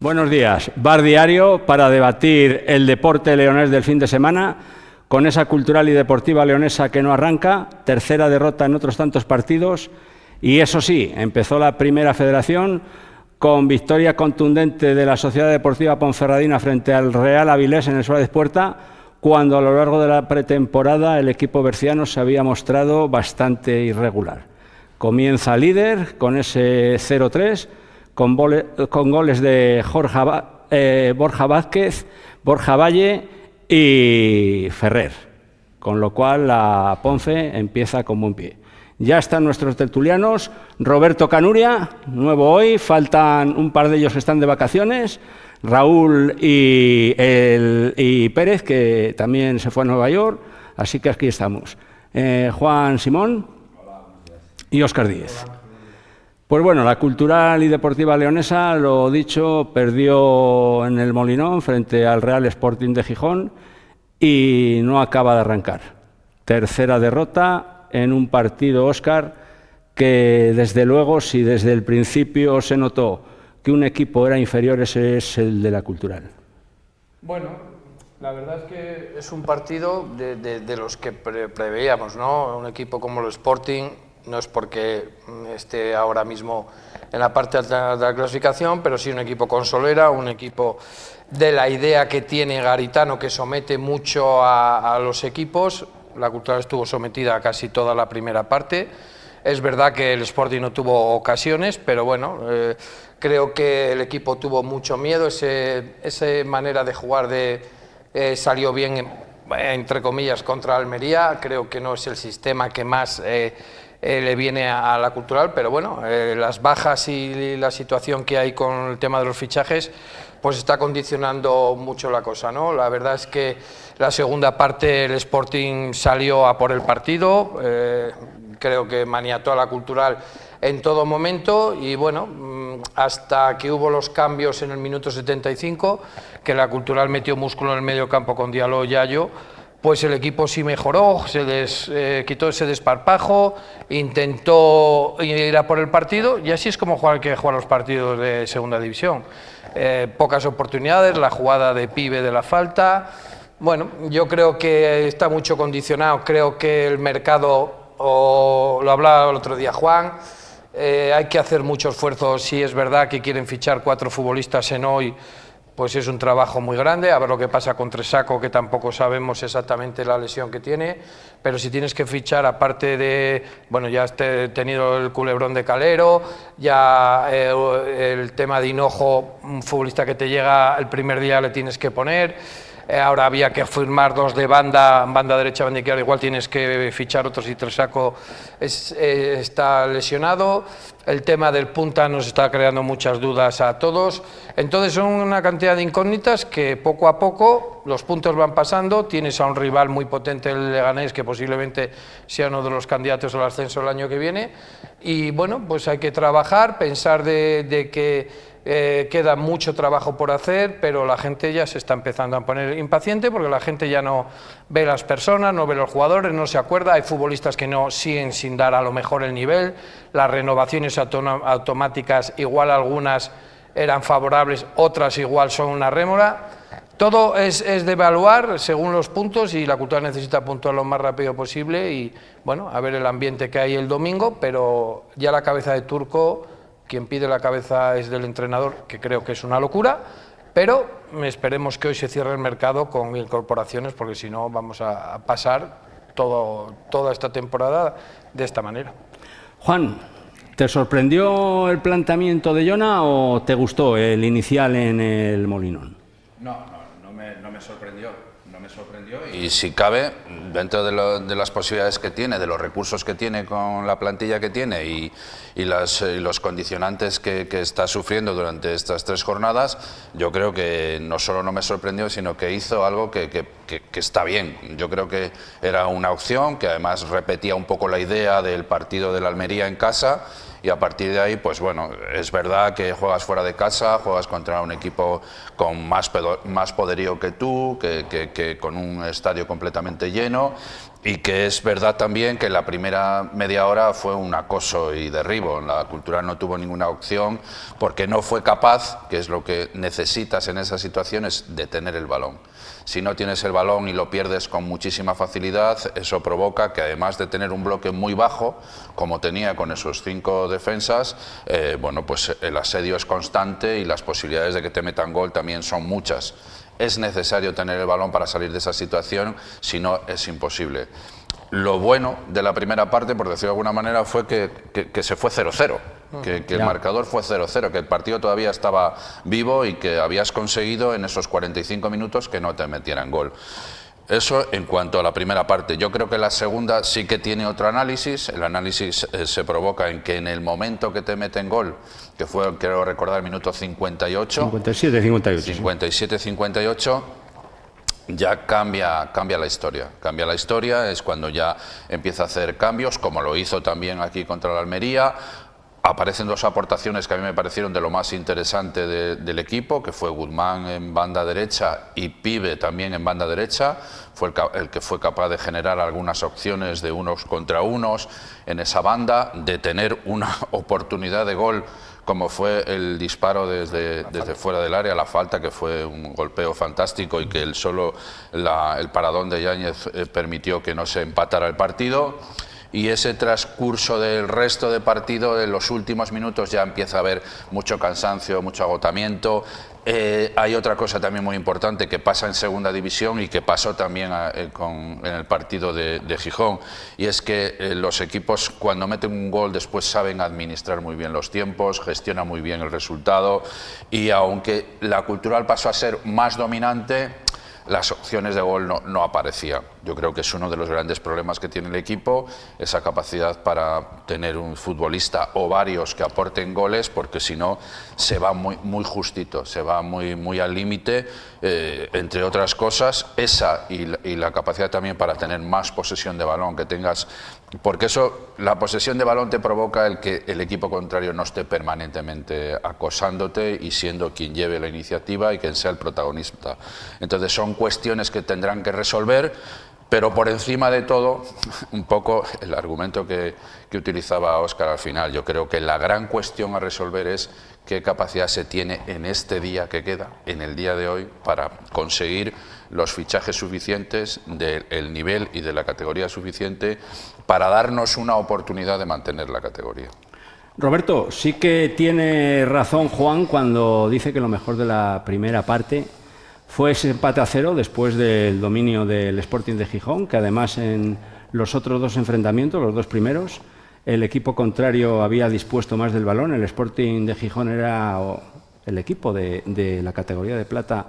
Buenos días. Bar Diario para debatir el deporte leonés del fin de semana con esa cultural y deportiva leonesa que no arranca, tercera derrota en otros tantos partidos y eso sí, empezó la primera federación con victoria contundente de la Sociedad Deportiva Ponferradina frente al Real Avilés en el Suárez Puerta, cuando a lo largo de la pretemporada el equipo berciano se había mostrado bastante irregular. Comienza líder con ese 0-3, con goles de Borja Vázquez, Borja Valle y Ferrer, con lo cual la Ponfe empieza con buen pie. Ya están nuestros tertulianos, Roberto Canuria, nuevo hoy, faltan un par de ellos que están de vacaciones, Raúl y Pérez, que también se fue a Nueva York, así que aquí estamos. Juan Simón y Óscar Díez. Pues bueno, la cultural y deportiva leonesa, lo dicho, perdió en el Molinón frente al Real Sporting de Gijón y no acaba de arrancar. Tercera derrota en un partido, Óscar, que desde luego, si desde el principio se notó que un equipo era inferior, ese es el de la cultural. Bueno, la verdad es que es un partido de los que preveíamos, ¿no? Un equipo como el Sporting no es porque esté ahora mismo en la parte alta de la clasificación, pero sí un equipo con solera, un equipo de la idea que tiene Garitano, que somete mucho a los equipos. La Cultural estuvo sometida a casi toda la primera parte. Es verdad que el Sporting no tuvo ocasiones, pero bueno, creo que el equipo tuvo mucho miedo, esa manera de jugar salió bien, entre comillas, contra Almería. Creo que no es el sistema que más le viene a la Cultural, pero bueno, las bajas y la situación que hay con el tema de los fichajes pues está condicionando mucho la cosa, ¿no? La verdad es que la segunda parte el Sporting salió a por el partido, creo que maniató a la Cultural en todo momento y bueno, hasta que hubo los cambios en el minuto 75, que la Cultural metió músculo en el medio campo con Diallo y Yayo, pues el equipo sí mejoró, se quitó ese desparpajo, intentó ir a por el partido y así es como hay que jugar los partidos de segunda división. Pocas oportunidades, la jugada de Pibe de la falta. Bueno, yo creo que está mucho condicionado, creo que el mercado, lo hablaba el otro día Juan, hay que hacer mucho esfuerzo. Si es verdad que quieren fichar 4 futbolistas en hoy, pues es un trabajo muy grande, a ver lo que pasa con Tresaco, que tampoco sabemos exactamente la lesión que tiene, pero si tienes que fichar, aparte de, bueno, ya has tenido el culebrón de Calero, ya el tema de Hinojo, un futbolista que te llega el primer día le tienes que poner, ahora había que firmar 2 de banda derecha, banda izquierda, igual tienes que fichar otros y Tresaco está lesionado. El tema del punta nos está creando muchas dudas a todos. Entonces son una cantidad de incógnitas que poco a poco los puntos van pasando. Tienes a un rival muy potente, el Leganés, que posiblemente sea uno de los candidatos al ascenso el año que viene. Y bueno, pues hay que trabajar, pensar de que queda mucho trabajo por hacer, pero la gente ya se está empezando a poner impaciente porque la gente ya no ve las personas, no ve los jugadores, no se acuerda. Hay futbolistas que no siguen sin dar a lo mejor el nivel. Las renovaciones automáticas, igual algunas eran favorables, otras igual son una rémora. Todo es de evaluar según los puntos y la Cultural necesita puntuar lo más rápido posible y bueno, a ver el ambiente que hay el domingo, pero ya la cabeza de Turco, quien pide la cabeza es del entrenador, que creo que es una locura, pero esperemos que hoy se cierre el mercado con incorporaciones, porque si no vamos a pasar toda esta temporada de esta manera. Juan, ¿te sorprendió el planteamiento de Jona o te gustó el inicial en el Molinón? No me sorprendió. No me sorprendió y si cabe, dentro de las posibilidades que tiene, de los recursos que tiene con la plantilla que tiene y los condicionantes que está sufriendo durante estas 3 jornadas, yo creo que no solo no me sorprendió, sino que hizo algo que está bien. Yo creo que era una opción, que además repetía un poco la idea del partido de la Almería en casa. Y a partir de ahí, pues bueno, es verdad que juegas fuera de casa, juegas contra un equipo con más poderío que tú, que con un estadio completamente lleno Y que es verdad también que la primera media hora fue un acoso y derribo. La Cultural no tuvo ninguna opción porque no fue capaz, que es lo que necesitas en esas situaciones, de tener el balón. Si no tienes el balón y lo pierdes con muchísima facilidad, eso provoca que, además de tener un bloque muy bajo, como tenía con esos 5 defensas, bueno, pues el asedio es constante y las posibilidades de que te metan gol también son muchas. Es necesario tener el balón para salir de esa situación, si no es imposible. Lo bueno de la primera parte, por decirlo de alguna manera, fue que se fue 0-0, que el marcador fue 0-0, que el partido todavía estaba vivo y que habías conseguido en esos 45 minutos que no te metieran gol. Eso en cuanto a la primera parte. Yo creo que la segunda sí que tiene otro análisis. El análisis se provoca en que en el momento que te meten gol, que fue, creo recordar, el minuto 58... 57-58. 57-58... ya cambia la historia. Cambia la historia, es cuando ya empieza a hacer cambios, como lo hizo también aquí contra la Almería. Aparecen 2 aportaciones que a mí me parecieron de lo más interesante del equipo, que fue Guzmán en banda derecha y Pibe también en banda derecha. Fue el que fue capaz de generar algunas opciones de unos contra unos en esa banda, de tener una oportunidad de gol, como fue el disparo desde fuera del área, la falta, que fue un golpeo fantástico y que el paradón de Yáñez permitió que no se empatara el partido. Y ese transcurso del resto de partido, en los últimos minutos, ya empieza a haber mucho cansancio, mucho agotamiento. Hay otra cosa también muy importante que pasa en segunda división y que pasó también en el partido de Gijón, y es que los equipos, cuando meten un gol, después saben administrar muy bien los tiempos, gestionan muy bien el resultado, y aunque la Cultural pasó a ser más dominante, las opciones de gol no aparecían. Yo creo que es uno de los grandes problemas que tiene el equipo, esa capacidad para tener un futbolista o varios que aporten goles, porque si no se va muy justito, se va muy al límite, entre otras cosas, esa y la capacidad también para tener más posesión de balón, que tengas, porque eso, la posesión de balón te provoca el que el equipo contrario no esté permanentemente acosándote y siendo quien lleve la iniciativa y quien sea el protagonista. Entonces son cuestiones que tendrán que resolver, pero por encima de todo, un poco el argumento que utilizaba Óscar al final, yo creo que la gran cuestión a resolver es qué capacidad se tiene en este día que queda, en el día de hoy, para conseguir los fichajes suficientes, del nivel y de la categoría suficiente para darnos una oportunidad de mantener la categoría. Roberto, sí que tiene razón Juan cuando dice que lo mejor de la primera parte fue ese empate a 0 después del dominio del Sporting de Gijón, que además en los otros 2 enfrentamientos, los 2 primeros, el equipo contrario había dispuesto más del balón. El Sporting de Gijón era el equipo de la categoría de plata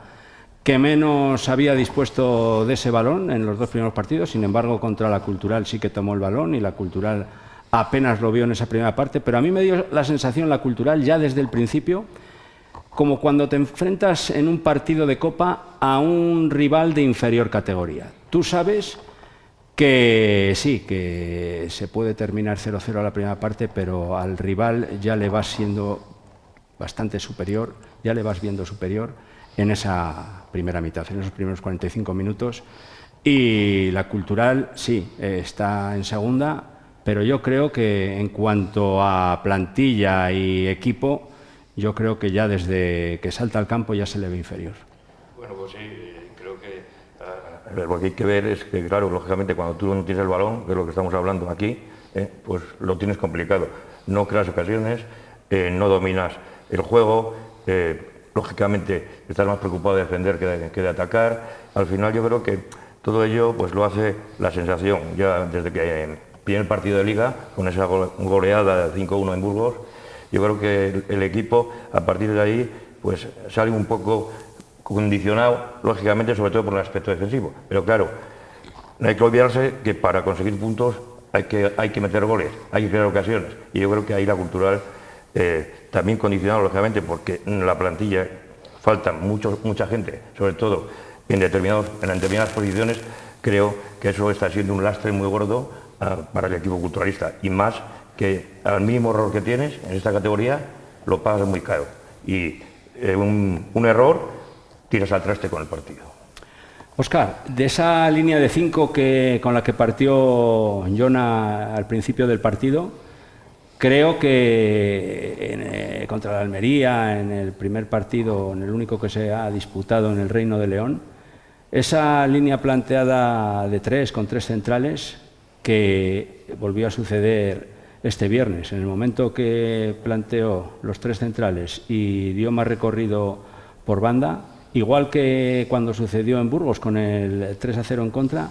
que menos había dispuesto de ese balón en los 2 primeros partidos. Sin embargo, contra la Cultural sí que tomó el balón y la Cultural apenas lo vio en esa primera parte, pero a mí me dio la sensación la Cultural ya desde el principio, como cuando te enfrentas en un partido de Copa a un rival de inferior categoría. Tú sabes que sí, que se puede terminar 0-0 a la primera parte, pero al rival ya le vas siendo bastante superior, ya le vas viendo superior en esa primera mitad, en esos primeros 45 minutos. Y la Cultural sí, está en segunda, pero yo creo que en cuanto a plantilla y equipo, yo creo que ya desde que salta al campo ya se le ve inferior. Bueno, pues sí, creo que lo que hay que ver es que, claro, lógicamente cuando tú no tienes el balón, que es lo que estamos hablando aquí, pues lo tienes complicado. No creas ocasiones, no dominas el juego, lógicamente estás más preocupado de defender que de atacar. Al final yo creo que todo ello pues lo hace la sensación, ya desde que viene el partido de Liga, con esa goleada de 5-1 en Burgos. Yo creo que el equipo, a partir de ahí, pues sale un poco condicionado, lógicamente, sobre todo por el aspecto defensivo. Pero claro, no hay que olvidarse que para conseguir puntos hay que meter goles, hay que crear ocasiones. Y yo creo que ahí la Cultural, también condicionado, lógicamente, porque en la plantilla falta mucha gente, sobre todo en determinadas posiciones. Creo que eso está siendo un lastre muy gordo para el equipo culturalista. Y más que al mínimo error que tienes en esta categoría lo pagas muy caro y un error tiras al traste con el partido. Óscar, de esa línea de 5 con la que partió Jona al principio del partido, creo que contra la Almería, en el primer partido, en el único que se ha disputado en el Reino de León, esa línea planteada de 3 con 3 centrales que volvió a suceder este viernes, en el momento que planteó los 3 centrales y dio más recorrido por banda, igual que cuando sucedió en Burgos con el 3-0 en contra,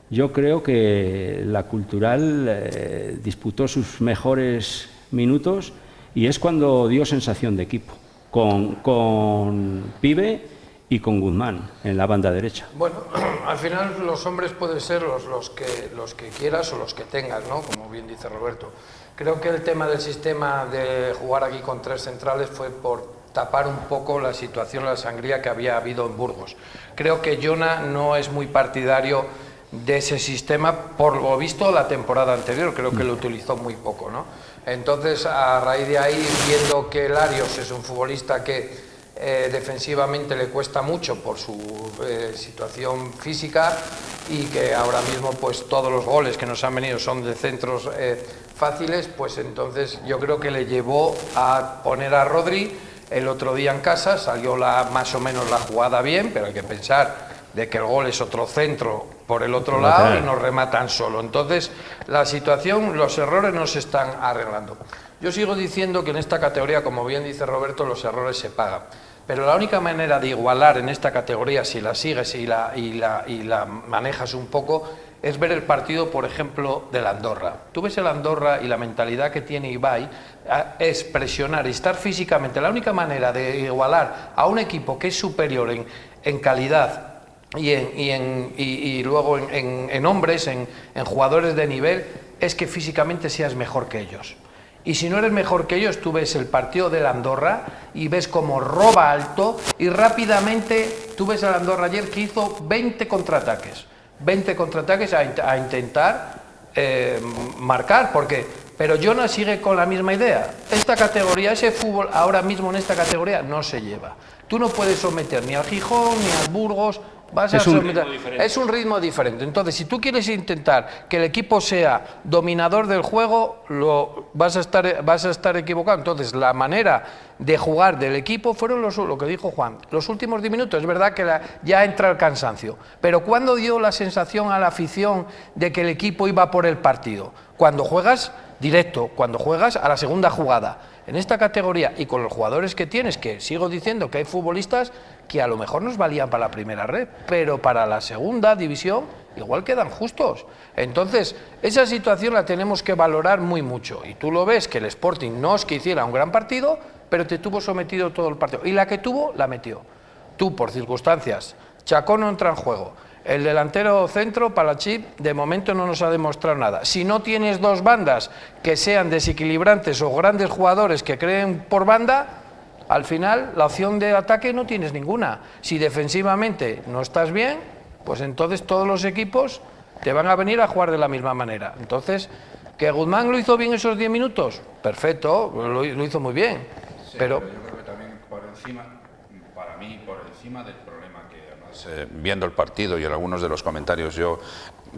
yo creo que la Cultural disputó sus mejores minutos y es cuando dio sensación de equipo, con Pibe y con Guzmán en la banda derecha. Bueno, al final los hombres pueden ser los que quieras o los que tengas, ¿no? Como bien dice Roberto. Creo que el tema del sistema de jugar aquí con 3 centrales fue por tapar un poco la situación, la sangría que había habido en Burgos. Creo que Jona no es muy partidario de ese sistema, por lo visto la temporada anterior, creo que lo utilizó muy poco, ¿no? Entonces, a raíz de ahí, viendo que Larios es un futbolista que defensivamente le cuesta mucho por su situación física y que ahora mismo pues todos los goles que nos han venido son de centros fáciles, pues entonces yo creo que le llevó a poner a Rodri. El otro día en casa salió más o menos la jugada bien, pero hay que pensar de que el gol es otro centro por el otro lado y nos rematan solo. Entonces, la situación, los errores no se están arreglando. Yo sigo diciendo que en esta categoría, como bien dice Roberto, los errores se pagan. Pero la única manera de igualar en esta categoría, si la sigues y la manejas un poco, es ver el partido, por ejemplo, del Andorra. Tú ves el Andorra y la mentalidad que tiene Ibai es presionar y estar físicamente. La única manera de igualar a un equipo que es superior en calidad y luego en hombres, en jugadores de nivel, es que físicamente seas mejor que ellos. Y si no eres mejor que ellos, tú ves el partido del Andorra y ves cómo roba alto y rápidamente, tú ves al Andorra ayer que hizo 20 contraataques a intentar marcar, pero Jona sigue con la misma idea. Esta categoría, ese fútbol ahora mismo en esta categoría no se lleva. Tú no puedes someter ni al Gijón ni al Burgos. Es un ritmo diferente. Entonces, si tú quieres intentar que el equipo sea dominador del juego, vas a estar equivocado. Entonces, la manera de jugar del equipo fueron lo que dijo Juan, los últimos 10 minutos. Es verdad que ya entra el cansancio, pero ¿cuándo dio la sensación a la afición de que el equipo iba por el partido? Cuando juegas directo, cuando juegas a la segunda jugada. En esta categoría y con los jugadores que tienes, que sigo diciendo que hay futbolistas que a lo mejor nos valían para la primera red, pero para la segunda división igual quedan justos. Entonces, esa situación la tenemos que valorar muy mucho. Y tú lo ves que el Sporting no es que hiciera un gran partido, pero te tuvo sometido todo el partido. Y la que tuvo, la metió. Tú, por circunstancias, Chacón no entra en juego. El delantero centro, Palachip, de momento no nos ha demostrado nada. Si no tienes dos bandas que sean desequilibrantes o grandes jugadores que creen por banda, al final la opción de ataque no tienes ninguna. Si defensivamente no estás bien, pues entonces todos los equipos te van a venir a jugar de la misma manera. Entonces, ¿que Guzmán lo hizo bien esos 10 minutos? Perfecto, lo hizo muy bien. Sí, pero yo creo que también por encima, para mí, por encima del problema que además, viendo el partido y en algunos de los comentarios yo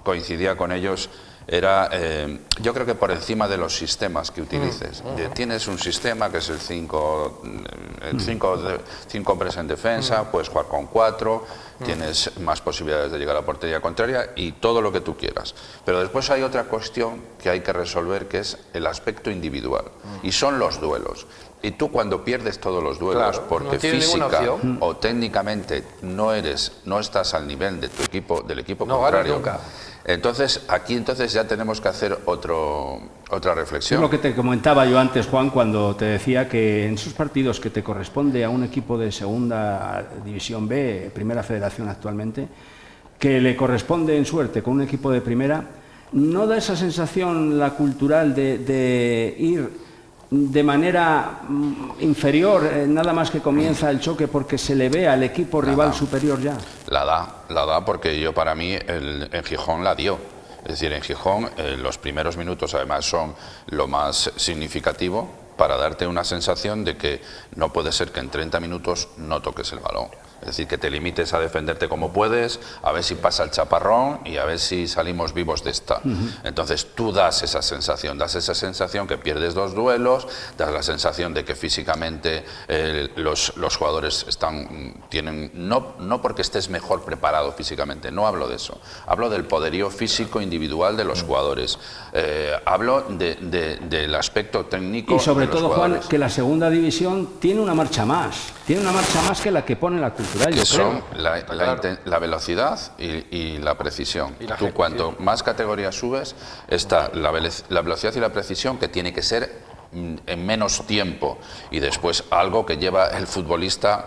coincidía con ellos, era, yo creo que por encima de los sistemas que utilices. Tienes un sistema que es el 5 hombres en defensa, puedes jugar con 4, tienes más posibilidades de llegar a la portería contraria y todo lo que tú quieras. Pero después hay otra cuestión que hay que resolver, que es el aspecto individual, y son los duelos. Y tú cuando pierdes todos los duelos, claro, porque no física o técnicamente no estás al nivel de tu equipo, del equipo contrario, entonces aquí ya tenemos que hacer otra reflexión. Es lo que te comentaba yo antes, Juan, cuando te decía que en esos partidos que te corresponde a un equipo de segunda división B, primera federación actualmente, que le corresponde en suerte con un equipo de primera, ¿no da esa sensación la Cultural de ir de manera inferior, nada más que comienza el choque, porque se le ve al equipo rival superior ya? La da porque para mí en Gijón la dio. Es decir, en Gijón los primeros minutos además son lo más significativo para darte una sensación de que no puede ser que en 30 minutos no toques el balón. Es decir, que te limites a defenderte como puedes, a ver si pasa el chaparrón y a ver si salimos vivos de esta. Entonces tú das esa sensación que pierdes 2 duelos, das la sensación de que físicamente los jugadores tienen, no porque estés mejor preparado físicamente, no hablo de eso, hablo del poderío físico individual de los jugadores, hablo del aspecto técnico. Y sobre de los todo, Juan, jugadores. que la segunda división tiene una marcha más que la que pone la Cultural, yo Son creo. la velocidad y la precisión. Y la Tú ejecución. cuanto más categorías subes, está la velocidad y la precisión, que tiene que ser en menos tiempo, y después algo que lleva el futbolista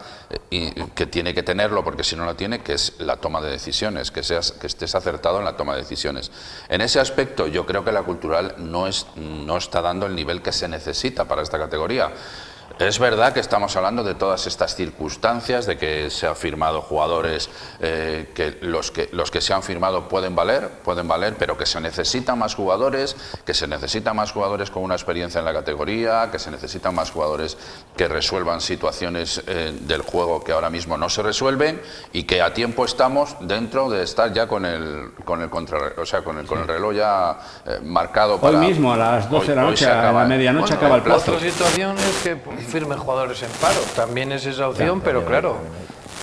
y que tiene que tenerlo, porque si no lo tiene, que es la toma de decisiones, que estés acertado en la toma de decisiones. En ese aspecto yo creo que la Cultural no está dando el nivel que se necesita para esta categoría. Es verdad que estamos hablando de todas estas circunstancias, de que se han firmado jugadores, que los que se han firmado pueden valer, pero que se necesitan más jugadores, con una experiencia en la categoría, que se necesitan más jugadores que resuelvan situaciones del juego que ahora mismo no se resuelven, y que a tiempo estamos dentro de estar ya con el reloj ya marcado para... Hoy mismo, a las 12 de la noche, a la medianoche, acaba el La plazo. otra situación es que firmen jugadores en paro, también es esa opción, pero claro.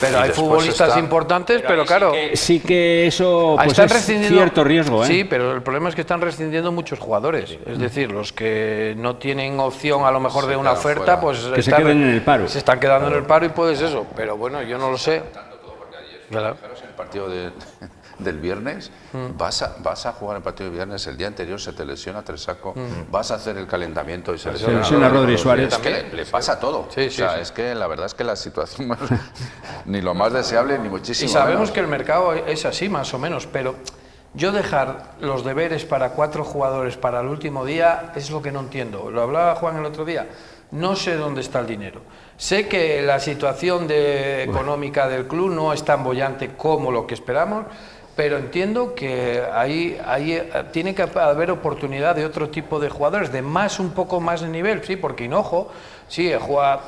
Pero Y hay después futbolistas está- importantes, pero claro. Sí que eso pues Están es rescindiendo- cierto riesgo, ¿eh? Sí, pero el problema es que están rescindiendo muchos jugadores. Es decir, los que no tienen opción a lo mejor Se de una quedan oferta, fuera. pues Que se queden en el paro. se están quedando en el paro y puedes eso. Pero bueno, yo no lo sé. Claro. Fijaros, en el partido del viernes, vas a jugar el partido del viernes, el día anterior se te lesiona Tresaco, vas a hacer el calentamiento y se lesiona Rodri Suárez. Es que le pasa todo. Sí, O sea, sí. es que la verdad es que la situación no es ni lo más deseable ni muchísimo Y sabemos menos. que el mercado es así, más o menos, pero yo dejar los deberes para 4 jugadores para el último día es lo que no entiendo. Lo hablaba Juan el otro día. No sé dónde está el dinero. Sé que la situación económica del club no es tan bollante como lo que esperamos, pero entiendo que ahí tiene que haber oportunidad de otro tipo de jugadores, de un poco más de nivel, sí, porque Hinojo, sí,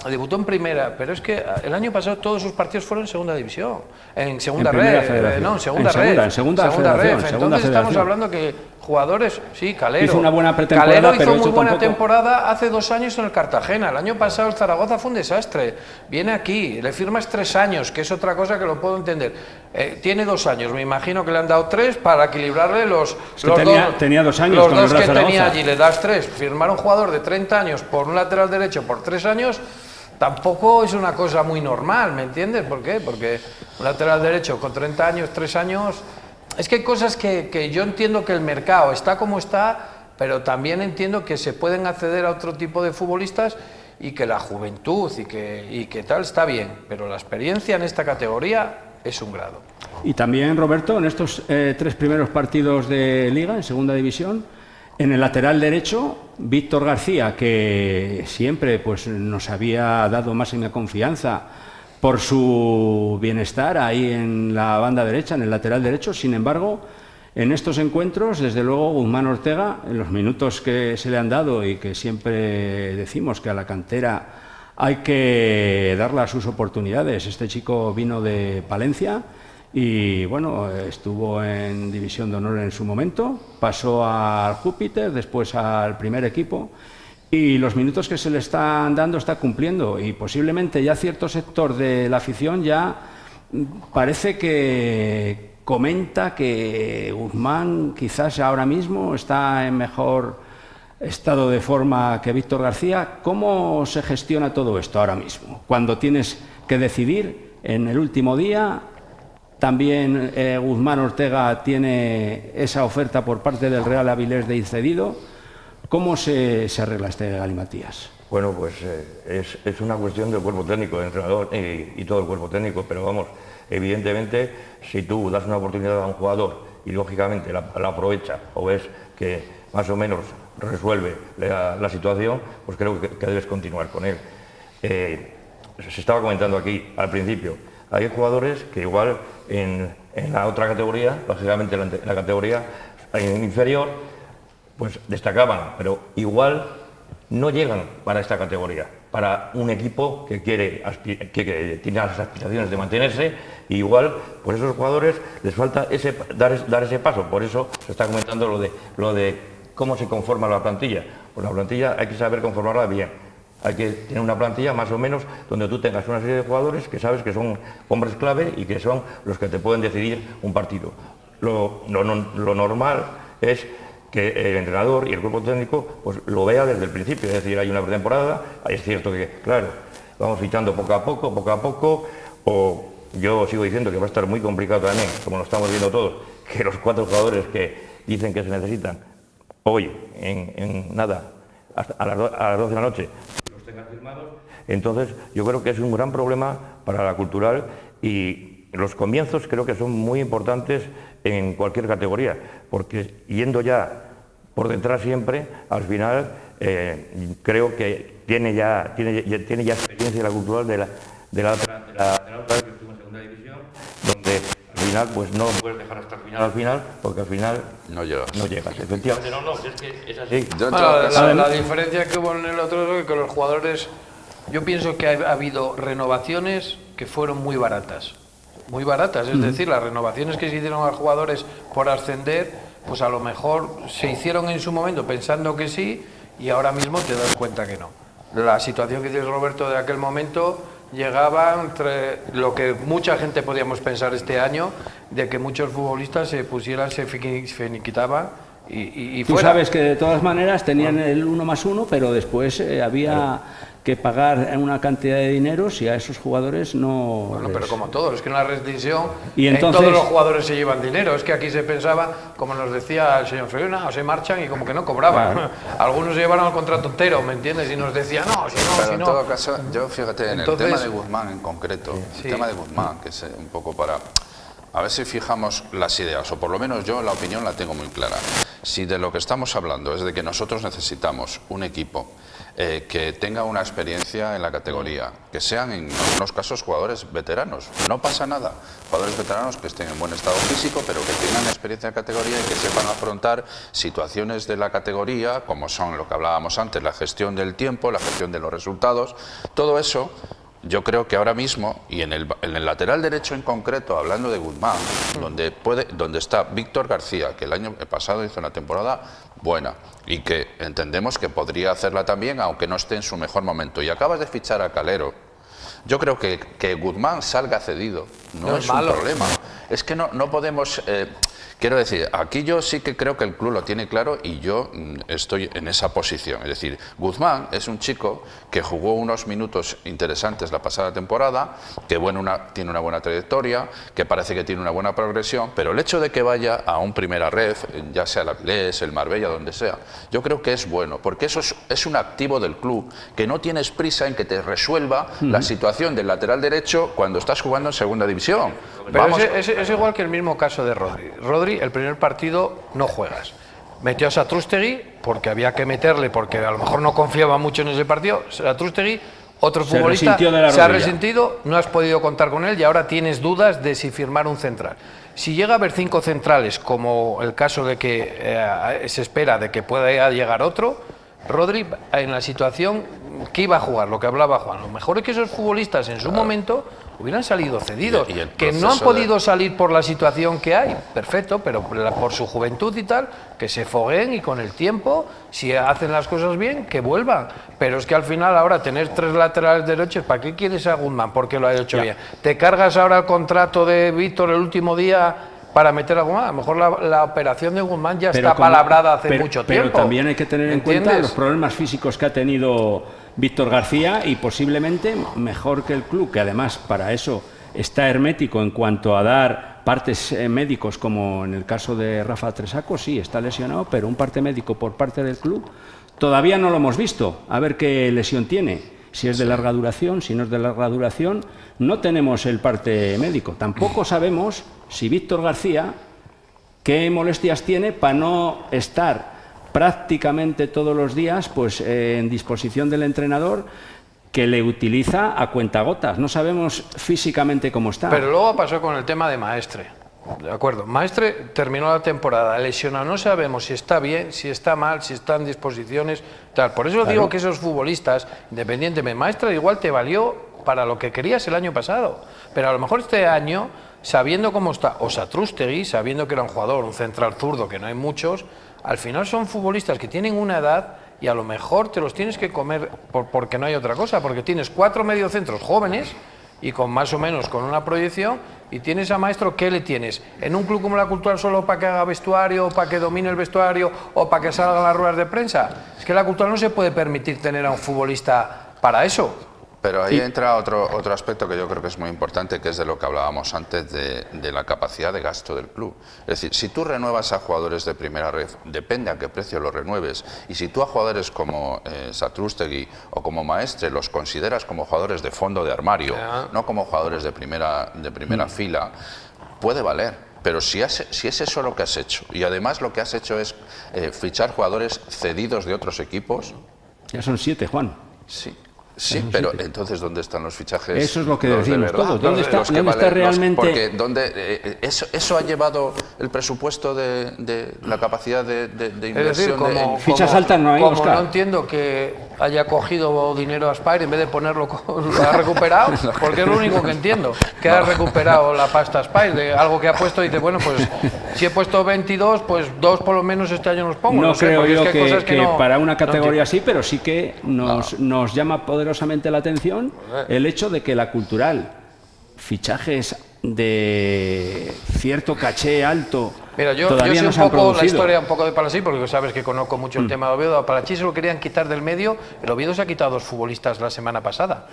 debutó en primera, pero es que el año pasado todos sus partidos fueron en segunda división, en segunda En primera red, federación. no, en segunda En red. segunda, en segunda federación, red. segunda Entonces estamos federación. hablando que jugadores, sí, Calero. Hizo una buena pretemporada, Calero pero hizo muy eso buena tampoco- temporada hace 2 años en el Cartagena. El año pasado el Zaragoza fue un desastre. Viene aquí, le firmas 3 años, que es otra cosa que lo puedo entender. Tiene 2 años, me imagino que le han dado 3 para equilibrarle los que tenía 2 años los con el dos Real que Zaragoza. tenía allí, le das 3. Firmar a un jugador de 30 años por un lateral derecho por 3 años tampoco es una cosa muy normal, ¿me entiendes? ¿Por qué? Porque un lateral derecho con 30 años, 3 años... Es que hay cosas que yo entiendo que el mercado está como está, pero también entiendo que se pueden acceder a otro tipo de futbolistas y que la juventud y que tal está bien, pero la experiencia en esta categoría es un grado. Y también, Roberto, en estos 3 primeros partidos de Liga, en Segunda División, en el lateral derecho, Víctor García, que siempre pues, nos había dado máxima confianza por su bienestar ahí en la banda derecha, en el lateral derecho. Sin embargo, en estos encuentros, desde luego, Guzmán Ortega, en los minutos que se le han dado y que siempre decimos que a la cantera hay que darle sus oportunidades. Este chico vino de Palencia y, bueno, estuvo en División de Honor en su momento, pasó al Júpiter, después al primer equipo. Y los minutos que se le están dando está cumpliendo, y posiblemente ya cierto sector de la afición ya parece que comenta que Guzmán quizás ahora mismo está en mejor estado de forma que Víctor García. ¿Cómo se gestiona todo esto ahora mismo? Cuando tienes que decidir en el último día, también Guzmán Ortega tiene esa oferta por parte del Real Avilés de ir cedido. ¿Cómo se arregla este galimatías? Bueno, pues es una cuestión del cuerpo técnico, del entrenador y todo el cuerpo técnico, pero vamos, evidentemente, si tú das una oportunidad a un jugador y lógicamente la aprovecha o ves que más o menos resuelve la situación, pues creo que debes continuar con él. Se estaba comentando aquí al principio, hay jugadores que igual en la otra categoría, lógicamente en la categoría inferior, pues destacaban, pero igual no llegan para esta categoría. para un equipo que que tiene las aspiraciones de mantenerse, y igual pues esos jugadores les falta dar ese paso. Por eso se está comentando lo de cómo se conforma la plantilla. Pues la plantilla hay que saber conformarla bien. Hay que tener una plantilla más o menos donde tú tengas una serie de jugadores que sabes que son hombres clave y que son los que te pueden decidir un partido. Lo normal es que el entrenador y el cuerpo técnico pues lo vea desde el principio, es decir, hay una pretemporada, es cierto que, claro, vamos fichando poco a poco, o yo sigo diciendo que va a estar muy complicado también, como lo estamos viendo todos, que los 4 jugadores que dicen que se necesitan hoy, en nada, hasta a las 12 de la noche, los tengan firmados. Entonces, yo creo que es un gran problema para la Cultural, y los comienzos creo que son muy importantes en cualquier categoría, porque yendo ya por detrás siempre, al final creo que tiene ya experiencia la Cultural de la otra vez que estuvo en segunda división, donde al final pues no puedes dejar hasta el final, porque al final no llegas. Efectivamente, es que es así. La diferencia que hubo en el otro es que los jugadores, yo pienso que ha habido renovaciones que fueron muy baratas, es decir, las renovaciones que se hicieron a los jugadores por ascender, pues a lo mejor se hicieron en su momento pensando que sí, y ahora mismo te das cuenta que no. La situación que dice Roberto de aquel momento llegaba entre lo que mucha gente podíamos pensar este año, de que muchos futbolistas se finiquitaban y Tú fuera. sabes que de todas maneras tenían el 1+1, pero después había que pagar una cantidad de dinero si a esos jugadores no... Bueno, pero como todo, es que en la rescisión y entonces, todos los jugadores se llevan dinero. Es que aquí se pensaba, como nos decía el señor Freuna, o se marchan y como que no cobraban. Claro. Algunos se llevaron el contrato entero, ¿me entiendes? Y nos decían, no, si no, pero si en no. todo caso, yo fíjate, en Entonces, el tema de Guzmán en concreto, sí. El tema de Guzmán, que es un poco para... A ver si fijamos las ideas, o por lo menos yo la opinión la tengo muy clara. Si de lo que estamos hablando es de que nosotros necesitamos un equipo que tenga una experiencia en la categoría, que sean en algunos casos jugadores veteranos, no pasa nada, jugadores veteranos que estén en buen estado físico, pero que tengan experiencia en categoría y que sepan afrontar situaciones de la categoría, como son lo que hablábamos antes, la gestión del tiempo, la gestión de los resultados, todo eso. Yo creo que ahora mismo, y en el lateral derecho en concreto, hablando de Guzmán, donde está Víctor García, que el año pasado hizo una temporada buena y que entendemos que podría hacerla también, aunque no esté en su mejor momento. Y acabas de fichar a Calero. Yo creo que Guzmán salga cedido no es un problema. Es que no podemos... Quiero decir, aquí yo sí que creo que el club lo tiene claro y yo estoy en esa posición. Es decir, Guzmán es un chico que jugó unos minutos interesantes la pasada temporada, que tiene una buena trayectoria, que parece que tiene una buena progresión, pero el hecho de que vaya a un primera ref, ya sea el Avilés, el Marbella, donde sea, yo creo que es bueno, porque eso es un activo del club, que no tienes prisa en que te resuelva la situación del lateral derecho cuando estás jugando en segunda división. Pero es igual que el mismo caso de Rodri. Rodri, el primer partido no juegas. Metió a Satrústegui porque había que meterle, porque a lo mejor no confiaba mucho en ese partido. Satrústegui, otro futbolista, se ha resentido, no has podido contar con él y ahora tienes dudas de si firmar un central. Si llega a haber 5 centrales, como el caso de que se espera de que pueda llegar otro, Rodri, en la situación que iba a jugar, lo que hablaba Juan, lo mejor es que esos futbolistas en su momento hubieran salido cedidos, que no han podido salir por la situación que hay, perfecto, pero por su juventud y tal, que se fogueen y con el tiempo, si hacen las cosas bien, que vuelvan. Pero es que al final ahora tener 3 laterales derechos, ¿para qué quieres a Guzmán? Porque lo ha hecho bien. Te cargas ahora el contrato de Víctor el último día para meter a Guzmán. A lo mejor la operación de Guzmán ya está palabrada hace mucho tiempo. Pero también hay que tener en cuenta los problemas físicos que ha tenido Víctor García y posiblemente mejor que el club, que además para eso está hermético en cuanto a dar partes médicos, como en el caso de Rafa Tresaco, sí, está lesionado, pero un parte médico por parte del club todavía no lo hemos visto, a ver qué lesión tiene, si es de larga duración, si no es de larga duración, no tenemos el parte médico. Tampoco sabemos si Víctor García qué molestias tiene para no estar prácticamente todos los días pues en disposición del entrenador, que le utiliza a cuentagotas. No sabemos físicamente cómo está. Pero luego pasó con el tema de Maestre. De acuerdo. Maestre terminó la temporada lesionado. No sabemos si está bien, si está mal, si está en disposiciones, tal. Por eso digo que esos futbolistas, independientemente, Maestre igual te valió para lo que querías el año pasado. Pero a lo mejor este año, sabiendo cómo está Osatrústegui, sabiendo que era un jugador, un central zurdo, que no hay muchos, al final son futbolistas que tienen una edad y a lo mejor te los tienes que comer porque no hay otra cosa, porque tienes 4 mediocentros jóvenes y con más o menos con una proyección, y tienes a Maestro, ¿qué le tienes? ¿En un club como la Cultural solo para que haga vestuario, para que domine el vestuario o para que salgan las ruedas de prensa? Es que la Cultural no se puede permitir tener a un futbolista para eso. Pero ahí entra otro aspecto que yo creo que es muy importante, que es de lo que hablábamos antes de la capacidad de gasto del club. Es decir, si tú renuevas a jugadores de primera red, depende a qué precio los renueves, y si tú a jugadores como Satrústegui o como Maestre los consideras como jugadores de fondo de armario, no como jugadores de primera fila, puede valer. Pero si es eso lo que has hecho, y además lo que has hecho es fichar jugadores cedidos de otros equipos... Ya son 7, Juan. Sí. Sí, pero entonces, ¿dónde están los fichajes? Eso es lo que decimos todos. ¿Dónde está realmente? Porque eso ha llevado el presupuesto de la capacidad de inversión. Es decir, fichas altas no hay, como Óscar. no entiendo que haya cogido dinero a Spire en vez de ponerlo, lo ha recuperado, porque es lo único que entiendo, que ha recuperado la pasta Spire, de algo que ha puesto y dice, bueno, pues si he puesto 22, pues 2 por lo menos este año los pongo. No sé, creo yo es que, hay cosas que no, para una categoría no así, pero sí que nos llama poderosamente la atención el hecho de que la Cultural, fichajes de cierto caché alto, mira, yo todavía sé no un se han poco la producido. historia un poco de Palasí, porque sabes que conozco mucho el tema de Oviedo. A Palasí se lo querían quitar del medio. El Oviedo se ha quitado 2 futbolistas la semana pasada.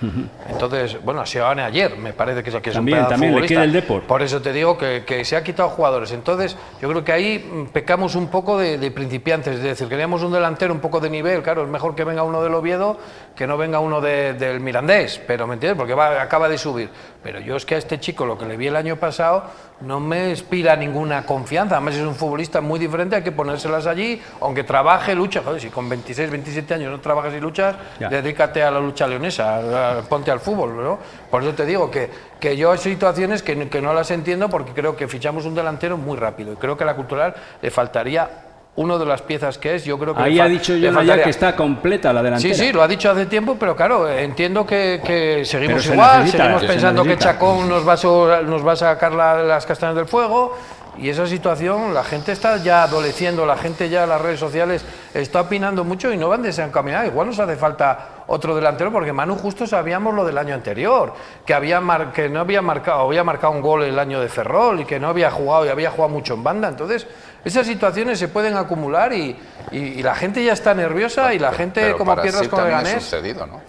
Entonces, bueno, a Seoane ayer, me parece que es un También futbolista. le queda el Depor. Por eso te digo que se ha quitado jugadores. Entonces, yo creo que ahí pecamos un poco de principiantes. Es decir, queríamos un delantero un poco de nivel. Claro, es mejor que venga uno del Oviedo que no venga uno del Mirandés. Pero, ¿me entiendes? Porque acaba de subir. Pero yo es que a este chico, lo que le vi el año pasado, no me inspira ninguna confianza. Además, es un futbolista muy diferente, hay que ponérselas allí, aunque trabaje, lucha. Joder, si con 26, 27 años no trabajas y luchas, dedícate a la lucha leonesa, ponte al fútbol, ¿no? Por eso te digo que yo hay situaciones que no las entiendo, porque creo que fichamos un delantero muy rápido y creo que a la Cultural le faltaría una de las piezas que es, yo creo que ahí ha dicho yo ya que está completa la delantera. Sí, lo ha dicho hace tiempo, pero claro, entiendo que seguimos igual, seguimos pensando que Chacón nos va a sacar las castañas del fuego. Y esa situación, la gente está ya adoleciendo, la gente ya en las redes sociales está opinando mucho y no van desencaminados. Igual nos hace falta otro delantero, porque Manu justo sabíamos lo del año anterior, que no había marcado un gol el año de Ferrol y que no había jugado y había jugado mucho en banda. Entonces, esas situaciones se pueden acumular y la gente ya está nerviosa y la gente, pero como pierdas con el Leganés. Cedido, ¿no?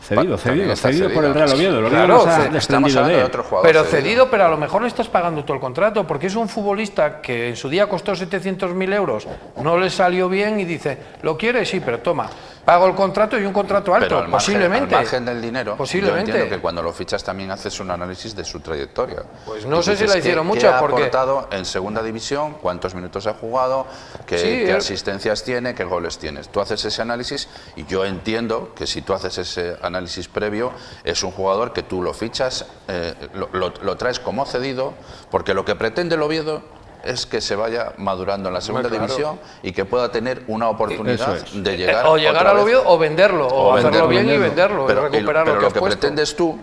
Cedido por el Real Oviedo. Claro, estamos hablando de otro jugador. Pero cedido, pero a lo mejor le estás pagando todo el contrato, porque es un futbolista que en su día costó 700.000 euros, no le salió bien y dice, ¿lo quieres? Sí, pero toma, pago el contrato y un contrato alto, pero posiblemente. Al margen del dinero, posiblemente. Yo entiendo que cuando lo fichas también haces un análisis de su trayectoria. Pues no sé si la hicieron mucha, porque... ¿Qué ha aportado en segunda división? ¿Cuántos minutos ha jugado? ¿Qué asistencias tiene? ¿Qué goles tienes? Tú haces ese análisis y yo entiendo que si tú haces ese análisis previo, es un jugador que tú lo fichas, lo traes como cedido, porque lo que pretende el Oviedo es que se vaya madurando en la segunda división y que pueda tener una oportunidad de llegar o llegar al Oviedo o venderlo, o hacerlo bien y venderlo, pero, recuperar pero lo que pretendes tú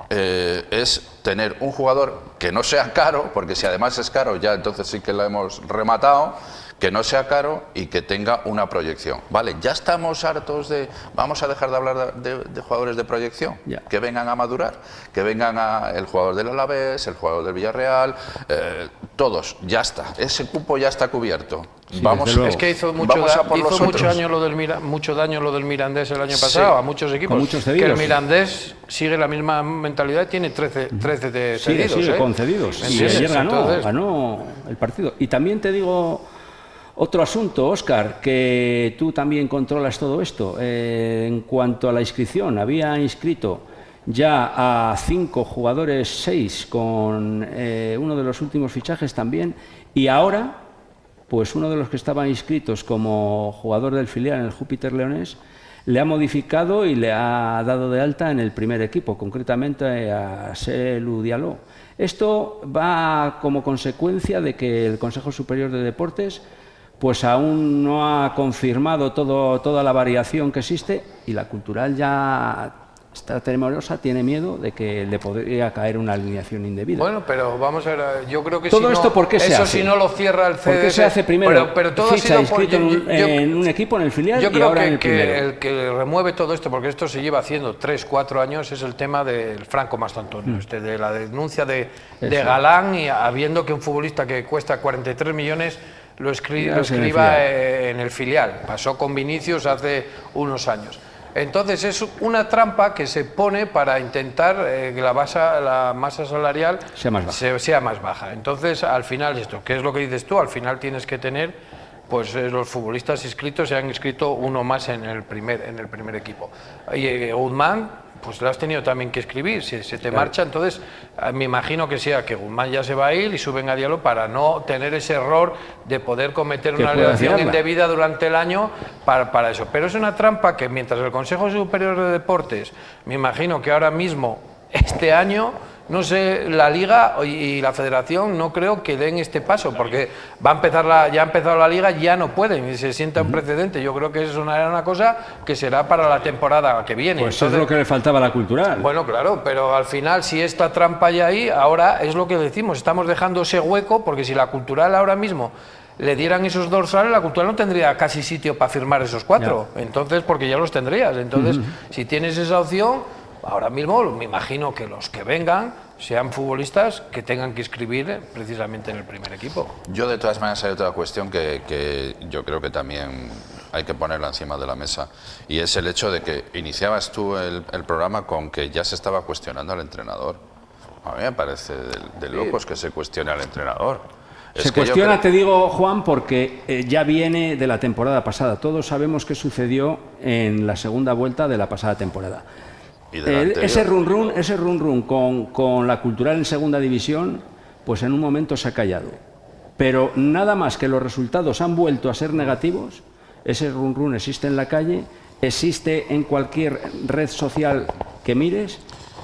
es tener un jugador que no sea caro, porque si además es caro ya entonces sí que la hemos rematado, que no sea caro y que tenga una proyección. Vale, ya estamos hartos vamos a dejar de hablar de jugadores de proyección, que vengan a madurar, que vengan el jugador del Alavés, el jugador del Villarreal, todos, ya está, ese cupo ya está cubierto. Sí, es que hizo mucho daño lo del Mirandés el año pasado, a muchos equipos. Muchos que el Mirandés sigue la misma mentalidad, tiene 13 de cedidos. Sigue con cedidos. Y ayer ganó el partido. Y también te digo otro asunto, Óscar, que tú también controlas todo esto. En cuanto a la inscripción, había inscrito ya a 5 jugadores, 6 con uno de los últimos fichajes también, y ahora pues uno de los que estaban inscritos como jugador del filial en el Júpiter Leonés le ha modificado y le ha dado de alta en el primer equipo, concretamente a Selu Diallo. Esto va como consecuencia de que el Consejo Superior de Deportes pues aún no ha confirmado toda la variación que existe, y la Cultural ya está temerosa, tiene miedo de que le podría caer una alineación indebida. Bueno, pero vamos a ver, yo creo que todo si esto, no, ¿por qué se eso hace? si no lo cierra el CDS... ¿Por qué se hace primero pero todo ficha ha sido inscrito en un equipo, en el filial, yo y creo ahora en el que primero? el que remueve todo esto, porque esto se lleva haciendo 3, 4 años, es el tema del Franco Mastantonio, de la denuncia de Galán, y habiendo que un futbolista que cuesta 43 millones lo escriba en el filial. Pasó con Vinicius hace unos años. Entonces es una trampa que se pone para intentar que la masa salarial sea más baja. Entonces, al final esto, ¿qué es lo que dices tú? Al final tienes que tener, pues los futbolistas inscritos, se han inscrito uno más en el primer equipo. Y Guzmán, pues lo has tenido también que escribir, si se te marcha, entonces me imagino que sea que Guzmán ya se va a ir y suben a Diallo para no tener ese error de poder cometer una alineación indebida durante el año para eso. Pero es una trampa que mientras el Consejo Superior de Deportes, me imagino que ahora mismo, este año, no sé, la Liga y la Federación no creo que den este paso, porque va a empezar ya ha empezado la Liga, ya no pueden, y se sienta un precedente. Yo creo que es una cosa que será para la temporada que viene. Pues entonces, es lo que le faltaba a la Cultural. Bueno, claro, pero al final, si esta trampa ya ahí, ahora es lo que decimos, estamos dejando ese hueco, porque si la Cultural ahora mismo le dieran esos dorsales, la Cultural no tendría casi sitio para firmar esos 4, entonces, porque ya los tendrías. Entonces, si tienes esa opción, ahora mismo me imagino que los que vengan sean futbolistas que tengan que inscribir precisamente en el primer equipo. Yo, de todas maneras, hay otra cuestión que yo creo que también hay que ponerla encima de la mesa, y es el hecho de que iniciabas tú el programa con que ya se estaba cuestionando al entrenador. A mí me parece de locos que se cuestione al entrenador. Se cuestiona, te digo, Juan, porque ya viene de la temporada pasada. Todos sabemos qué sucedió en la segunda vuelta de la pasada temporada. Ese run con la Cultural en segunda división, pues en un momento se ha callado. Pero nada más que los resultados han vuelto a ser negativos, ese run existe en la calle, existe en cualquier red social que mires,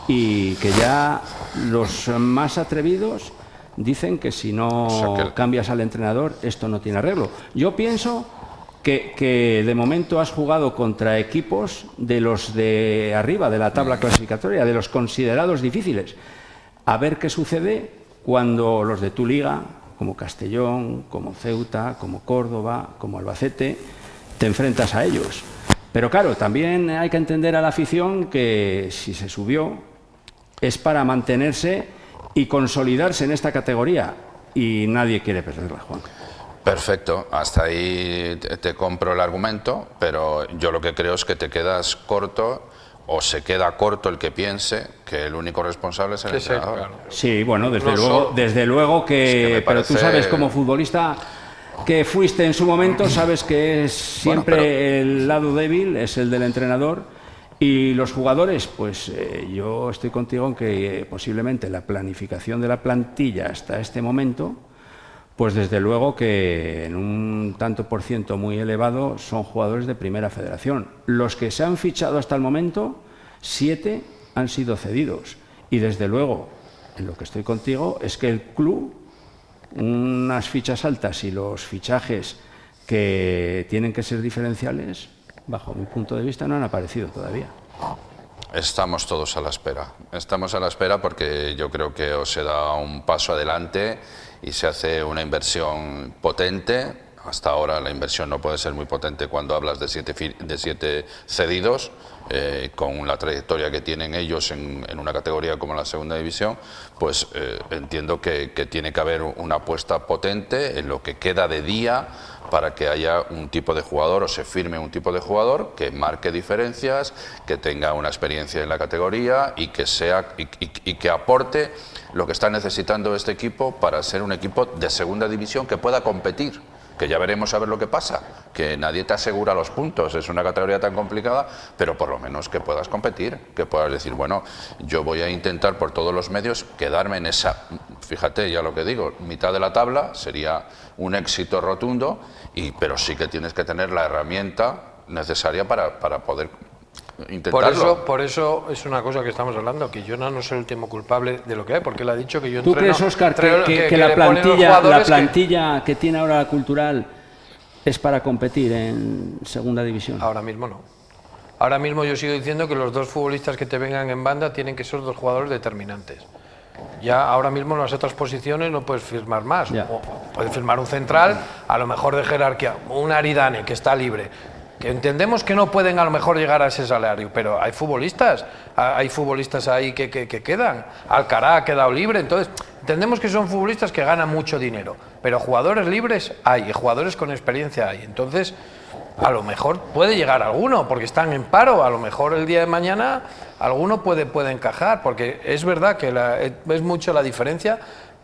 y que ya los más atrevidos dicen que si no cambias al entrenador, esto no tiene arreglo. Yo pienso que de momento has jugado contra equipos de los de arriba, de la tabla clasificatoria, de los considerados difíciles. A ver qué sucede cuando los de tu liga, como Castellón, como Ceuta, como Córdoba, como Albacete, te enfrentas a ellos. Pero claro, también hay que entender a la afición que si se subió es para mantenerse y consolidarse en esta categoría, y nadie quiere perderla, Juan. Perfecto, hasta ahí te compro el argumento, pero yo lo que creo es que te quedas corto, o se queda corto el que piense que el único responsable es el entrenador. Claro. Sí, bueno, desde luego que pero tú sabes, como futbolista que fuiste en su momento, sabes que es siempre el lado débil, es el del entrenador. Y los jugadores, pues yo estoy contigo en que posiblemente la planificación de la plantilla hasta este momento, pues desde luego que en un tanto por ciento muy elevado son jugadores de primera federación. Los que se han fichado hasta el momento, 7 han sido cedidos. Y desde luego, en lo que estoy contigo, es que el club, unas fichas altas y los fichajes que tienen que ser diferenciales, bajo mi punto de vista, no han aparecido todavía. Estamos todos a la espera porque yo creo que o se da un paso adelante y se hace una inversión potente. Hasta ahora la inversión no puede ser muy potente cuando hablas de 7 cedidos, con la trayectoria que tienen ellos en una categoría como la segunda división, pues entiendo que tiene que haber una apuesta potente en lo que queda de día para que haya un tipo de jugador, o se firme un tipo de jugador que marque diferencias, que tenga una experiencia en la categoría y que aporte lo que está necesitando este equipo para ser un equipo de segunda división que pueda competir. Que ya veremos a ver lo que pasa, que nadie te asegura los puntos, es una categoría tan complicada, pero por lo menos que puedas competir, que puedas decir, bueno, yo voy a intentar por todos los medios quedarme en esa, fíjate ya lo que digo, mitad de la tabla sería un éxito rotundo, pero sí que tienes que tener la herramienta necesaria para poder intentarlo. Por eso es una cosa que estamos hablando, que yo no soy el último culpable de lo que hay, porque él ha dicho que yo ¿Tú entreno... crees, Óscar, que le ponen los la jugadores plantilla que tiene ahora la Cultural es para competir en segunda división? Ahora mismo no. Ahora mismo yo sigo diciendo que los dos futbolistas que te vengan en banda tienen que ser dos jugadores determinantes. Ya ahora mismo en las otras posiciones no puedes firmar más. O puedes firmar un central, a lo mejor de jerarquía, un Aridane que está libre. Que entendemos que no pueden a lo mejor llegar a ese salario, pero hay futbolistas ahí que quedan. Alcaraz ha quedado libre, entonces entendemos que son futbolistas que ganan mucho dinero, pero jugadores libres hay, y jugadores con experiencia hay. Entonces, a lo mejor puede llegar alguno, porque están en paro, a lo mejor el día de mañana alguno puede encajar, porque es verdad que es mucho la diferencia.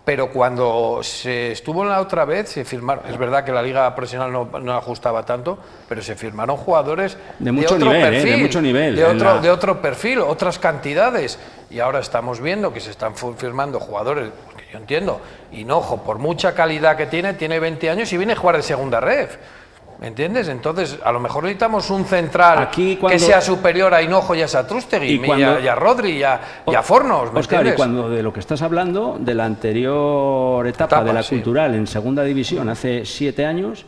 Pero cuando se estuvo en la otra vez, se firmaron, es verdad que la liga profesional no ajustaba tanto, pero se firmaron jugadores de mucho nivel, de otro perfil, otras cantidades. Y ahora estamos viendo que se están firmando jugadores, que yo entiendo, Hinojo, por mucha calidad que tiene 20 años y viene a jugar de segunda ref. ¿Me entiendes? Entonces, a lo mejor necesitamos un central que sea superior a Hinojo y a Satrústegui, y a Rodri y a Fornos, ¿me Óscar, entiendes? y cuando de lo que estás hablando, de la anterior etapa de la Cultural en segunda división, hace 7 años,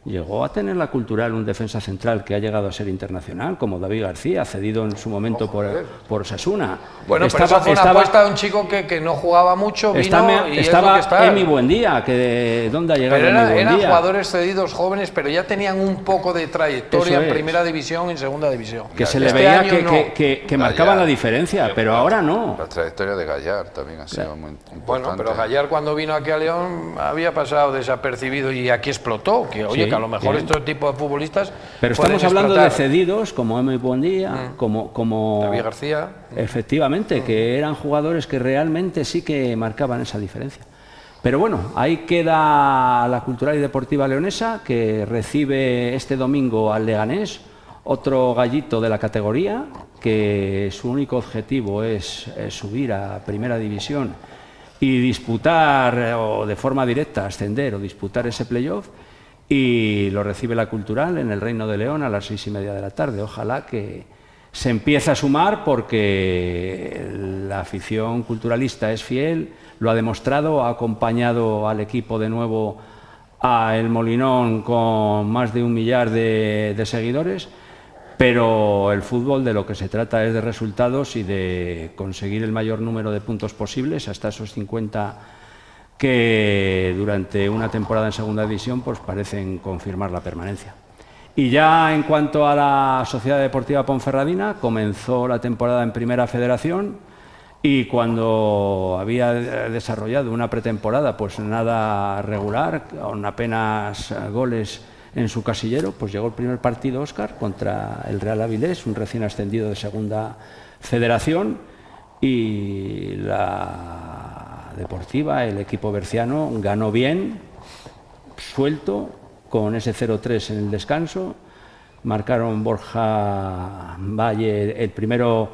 llegó a tener la Cultural un defensa central que ha llegado a ser internacional, como David García, cedido en su momento por Osasuna. Bueno, pero esa fue una apuesta de un chico que no jugaba mucho, estaba Emi Buendía, que ¿dónde ha llegado Emi Buendía? Eran jugadores cedidos jóvenes, pero ya tenían un poco de trayectoria en primera división y en segunda división. Que se le veía que marcaban la diferencia, pero ahora no. La trayectoria de Gallar también ha sido muy importante. Bueno, pero Gallar cuando vino aquí a León había pasado desapercibido y aquí explotó, que oye, que a lo mejor estos tipos de futbolistas. Pero estamos hablando de cedidos como Emi Buendía, como David García. Efectivamente, que eran jugadores que realmente sí que marcaban esa diferencia. Pero bueno, ahí queda la Cultural y Deportiva Leonesa, que recibe este domingo al Leganés, otro gallito de la categoría, que su único objetivo es subir a Primera División y disputar, o de forma directa ascender o disputar ese playoff, y lo recibe la Cultural en el Reino de León a las 6:30 de la tarde. Ojalá que se empiece a sumar, porque la afición culturalista es fiel, lo ha demostrado, ha acompañado al equipo de nuevo a El Molinón con más de 1 millar de seguidores, pero el fútbol de lo que se trata es de resultados y de conseguir el mayor número de puntos posibles, hasta esos 50 que durante una temporada en segunda división pues parecen confirmar la permanencia. Y ya en cuanto a la Sociedad Deportiva Ponferradina, comenzó la temporada en Primera Federación, y cuando había desarrollado una pretemporada pues nada regular, con apenas goles en su casillero, pues llegó el primer partido, Óscar, contra el Real Avilés, un recién ascendido de Segunda Federación, y la Deportiva, el equipo berciano, ganó bien, suelto, con ese 0-3 en el descanso. Marcaron Borja Valle, el primero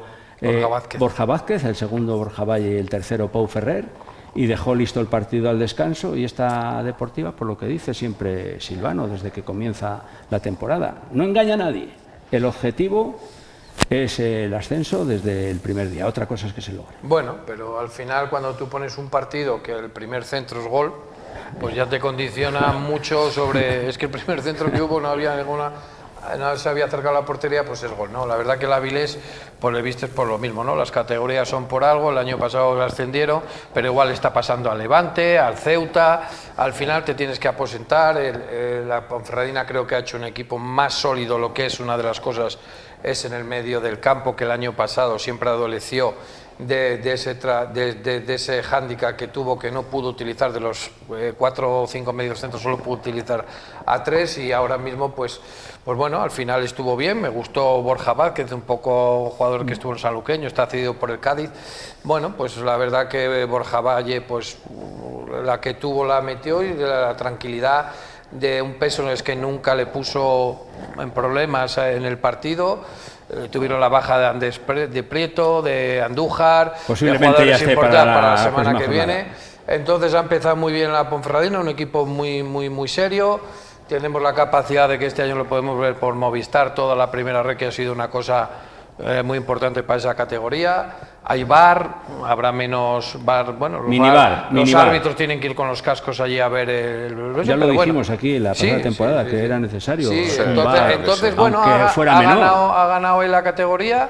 Borja Vázquez, el segundo Borja Valle y el tercero Pau Ferrer, y dejó listo el partido al descanso. Y esta Deportiva, por lo que dice siempre Silvano desde que comienza la temporada, no engaña a nadie, el objetivo es el ascenso desde el primer día, otra cosa es que se logre. Bueno, pero al final cuando tú pones un partido que el primer centro es gol, pues ya te condiciona mucho sobre... Es que el primer centro que hubo no se había acercado a la portería, pues es gol, ¿no? La verdad que el Avilés, pues le viste por lo mismo, ¿no? Las categorías son por algo, el año pasado ascendieron, pero igual está pasando al Levante, al Ceuta, al final te tienes que aposentar. La Ponferradina creo que ha hecho un equipo más sólido, lo que es una de las cosas es en el medio del campo, que el año pasado siempre adoleció de ese hándicap que tuvo, que no pudo utilizar de los 4 o 5 medios centros, solo pudo utilizar a 3, y ahora mismo pues bueno, al final estuvo bien. Me gustó Borja Vázquez, un poco jugador que estuvo en Sanluqueño, está cedido por el Cádiz. Bueno, pues la verdad que Borja Valle, pues la que tuvo la metió, y la tranquilidad de un peso es que nunca le puso en problemas en el partido. Tuvieron la baja de Andrés de Prieto, de Andújar, posiblemente de ya jugadores esté importantes para la semana próxima que viene. Entonces ha empezado muy bien la Ponferradina, un equipo muy serio. tenemos la capacidad de que este año lo podemos ver por Movistar, toda la primera red, que ha sido una cosa muy importante para esa categoría. Hay VAR, habrá menos VAR, bueno, los árbitros tienen que ir con los cascos allí a ver el... Ya lo dijimos aquí la pasada temporada, que era necesario. Sí, entonces bueno, ha ganado en la categoría.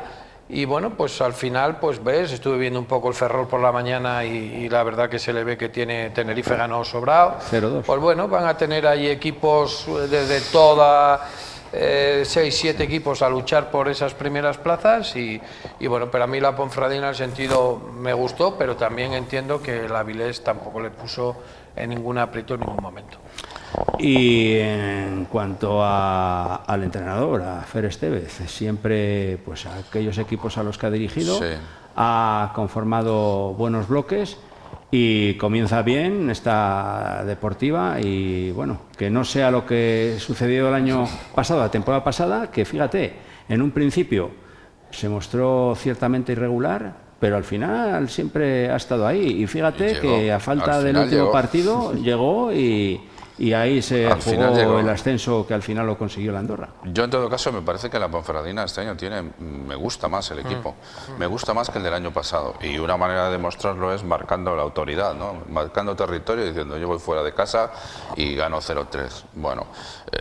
Y bueno, pues al final, pues ves, estuve viendo un poco el Ferrol por la mañana y la verdad que se le ve que tiene Tenerife ganado sobrado. 0-2. Pues bueno, van a tener ahí equipos desde toda 6-7 equipos a luchar por esas primeras plazas y bueno, pero a mí la Ponferradina en el sentido me gustó, pero también entiendo que la Avilés tampoco le puso en ningún aprieto en ningún momento. Y en cuanto al entrenador, a Fer Estevez, siempre pues aquellos equipos a los que ha dirigido, ha conformado buenos bloques y comienza bien esta deportiva y bueno, que no sea lo que sucedió el año pasado, la temporada pasada, que fíjate, en un principio se mostró ciertamente irregular, pero al final siempre ha estado ahí y fíjate que a falta del último partido llegó y ahí se jugó el ascenso, que al final lo consiguió la Andorra. Yo en todo caso me parece que la Ponferradina este año me gusta más el equipo, me gusta más que el del año pasado y una manera de demostrarlo es marcando la autoridad, ¿no? Marcando territorio, diciendo yo voy fuera de casa y gano 0-3. Bueno,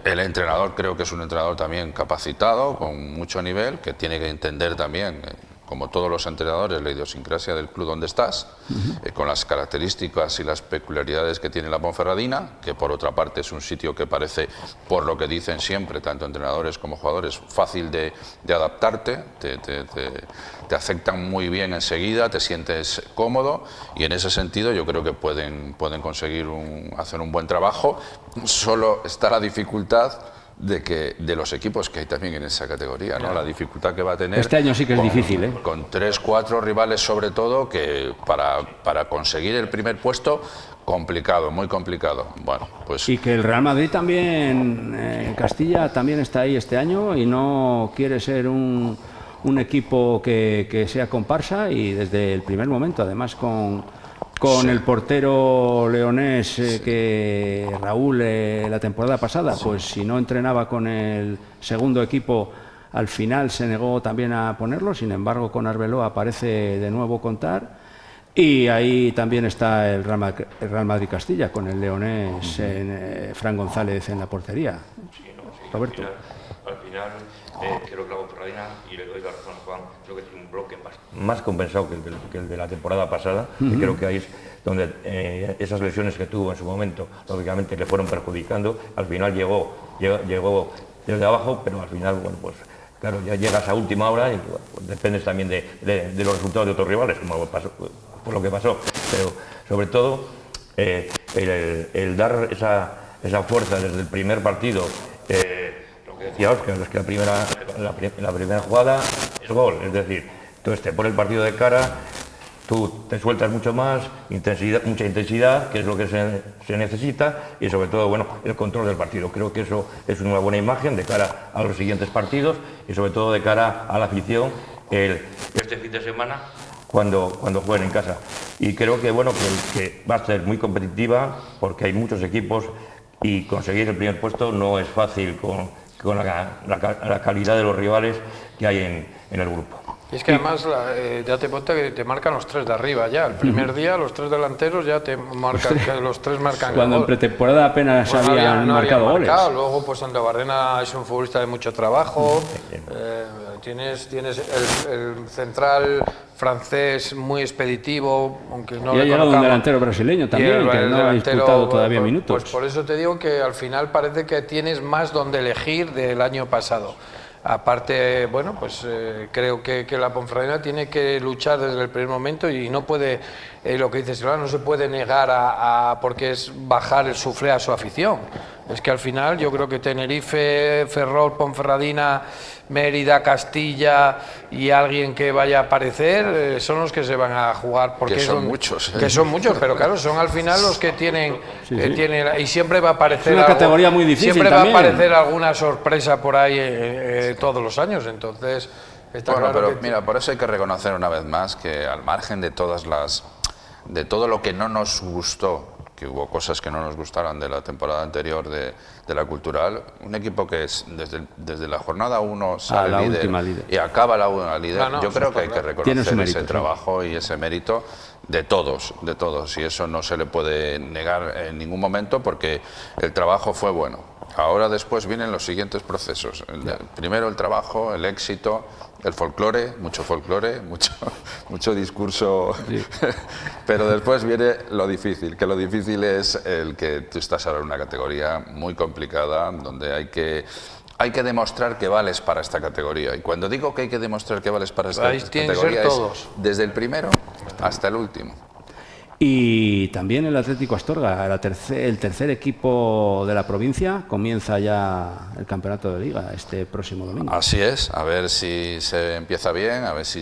el entrenador creo que es un entrenador también capacitado, con mucho nivel, que tiene que entender también, como todos los entrenadores, la idiosincrasia del club donde estás, con las características y las peculiaridades que tiene la Ponferradina, que por otra parte es un sitio que parece, por lo que dicen siempre, tanto entrenadores como jugadores, fácil de adaptarte, te aceptan muy bien enseguida, te sientes cómodo y en ese sentido yo creo que pueden conseguir hacer un buen trabajo. Solo está la dificultad de los equipos que hay también en esa categoría, ¿no? La dificultad que va a tener este año sí que es difícil, ¿eh? Con 3-4 rivales sobre todo, que para conseguir el primer puesto, complicado, muy complicado. Bueno, pues... Y que el Real Madrid también, en Castilla, también está ahí este año y no quiere ser un equipo que sea comparsa y desde el primer momento, además con el portero leonés que Raúl la temporada pasada, pues si no entrenaba con el segundo equipo, al final se negó también a ponerlo. Sin embargo, con Arbeloa parece de nuevo contar. Y ahí también está el Real Madrid Castilla, con el leonés Fran González en la portería. Roberto. Al final creo que la Ponferradina, y le doy la razón a Juan, creo que tiene un bloque más compensado que el de la temporada pasada, y creo que ahí es donde esas lesiones que tuvo en su momento, lógicamente le fueron perjudicando. Al final llegó desde abajo, pero al final, bueno, pues claro, ya llegas a última hora y bueno, pues dependes también de los resultados de otros rivales, como pasó, por lo que pasó, pero sobre todo el dar esa fuerza desde el primer partido. Lo que decía Óscar, es que la primera jugada es gol, es decir, entonces te pone el partido de cara, tú te sueltas mucho más, mucha intensidad, que es lo que se necesita, y sobre todo, bueno, el control del partido. Creo que eso es una buena imagen de cara a los siguientes partidos y sobre todo de cara a la afición este fin de semana cuando jueguen en casa. Y creo que, bueno, que va a ser muy competitiva porque hay muchos equipos y conseguir el primer puesto no es fácil con la calidad de los rivales que hay en el grupo. Y es que además ya te cuenta que te marcan los tres de arriba ya. El primer día los tres delanteros ya te marcan, que los tres marcan. Cuando en pretemporada apenas pues habían marcado goles. Luego pues Sandro Barrena es un futbolista de mucho trabajo. Tienes el central francés muy expeditivo, aunque no y ha llegado un delantero brasileño también, que no ha disputado todavía minutos. Pues por eso te digo que al final parece que tienes más donde elegir del año pasado. Aparte, bueno, pues creo que la Ponferradina tiene que luchar desde el primer momento y no puede, lo que dices, no se puede negar porque es bajar el suflé a su afición. Es que al final yo creo que Tenerife, Ferrol, Ponferradina, Mérida, Castilla y alguien que vaya a aparecer son los que se van a jugar. Porque que son muchos. Que son muchos, pero claro, son al final los que tienen... y siempre va a aparecer... Es una categoría muy difícil siempre también. Va a aparecer alguna sorpresa por ahí todos los años, entonces... Está claro pero mira, por eso hay que reconocer una vez más que al margen de todo lo que no nos gustó que hubo cosas que no nos gustaron de la temporada anterior de la Cultural, un equipo que es desde la jornada 1 sale la líder, última líder y acaba la última líder. No, Yo creo que hay que reconocer mérito, ese trabajo y ese mérito de todos, y eso no se le puede negar en ningún momento porque el trabajo fue bueno. Ahora después vienen los siguientes procesos. Primero el trabajo, el éxito, el folclore, mucho discurso, sí. Pero después viene lo difícil, que lo difícil es el que tú estás ahora en una categoría muy complicada, donde hay que demostrar que vales para esta categoría. Y cuando digo que hay que demostrar que vales para esta categoría es desde el primero hasta el último. Y también el Atlético Astorga, el tercer equipo de la provincia, comienza ya el campeonato de Liga este próximo domingo. Así es, a ver si se empieza bien, a ver si